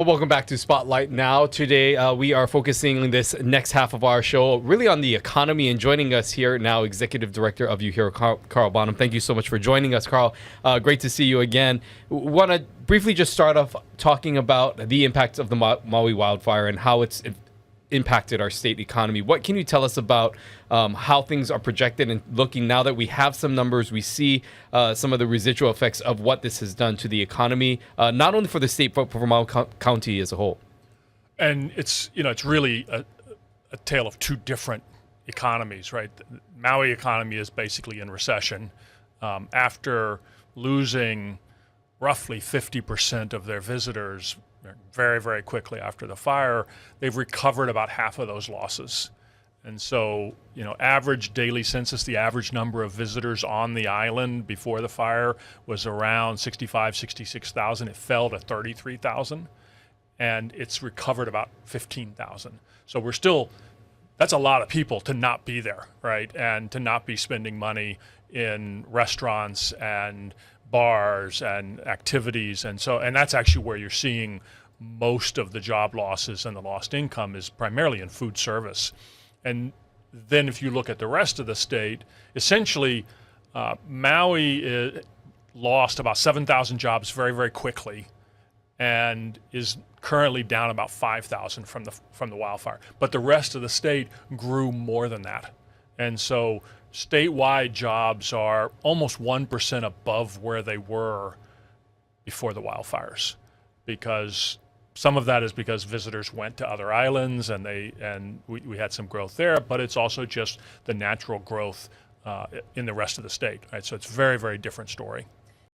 Well, welcome back to Spotlight Now. Today, we are focusing this next half of our show really on the economy. And joining us here now, Executive Director of UHERO, Carl Bonham. Thank you so much for joining us, Carl. Great to see you again. Want to briefly just start off talking about the impacts of the Maui wildfire and how it's impacted our state economy. What can you tell us about how things are projected and looking now that we have some numbers, we see some of the residual effects of what this has done to the economy, not only for the state, but for Maui County as a whole? And it's really a tale of two different economies, right? The Maui economy is basically in recession. After losing roughly 50% of their visitors very, very quickly after the fire, they've recovered about half of those losses. And so, average daily census, the average number of visitors on the island before the fire was around 65, 66,000. It fell to 33,000, and it's recovered about 15,000. So that's a lot of people to not be there, right? And to not be spending money in restaurants and bars and activities. And that's actually where you're seeing most of the job losses and the lost income is primarily in food service. And then if you look at the rest of the state, essentially Maui lost about 7,000 jobs very, very quickly and is currently down about 5,000 from the wildfire. But the rest of the state grew more than that. And so statewide jobs are almost 1% above where they were before the wildfires, because some of that is because visitors went to other islands and we had some growth there, but it's also just the natural growth in the rest of the state, right? So it's a very, very different story.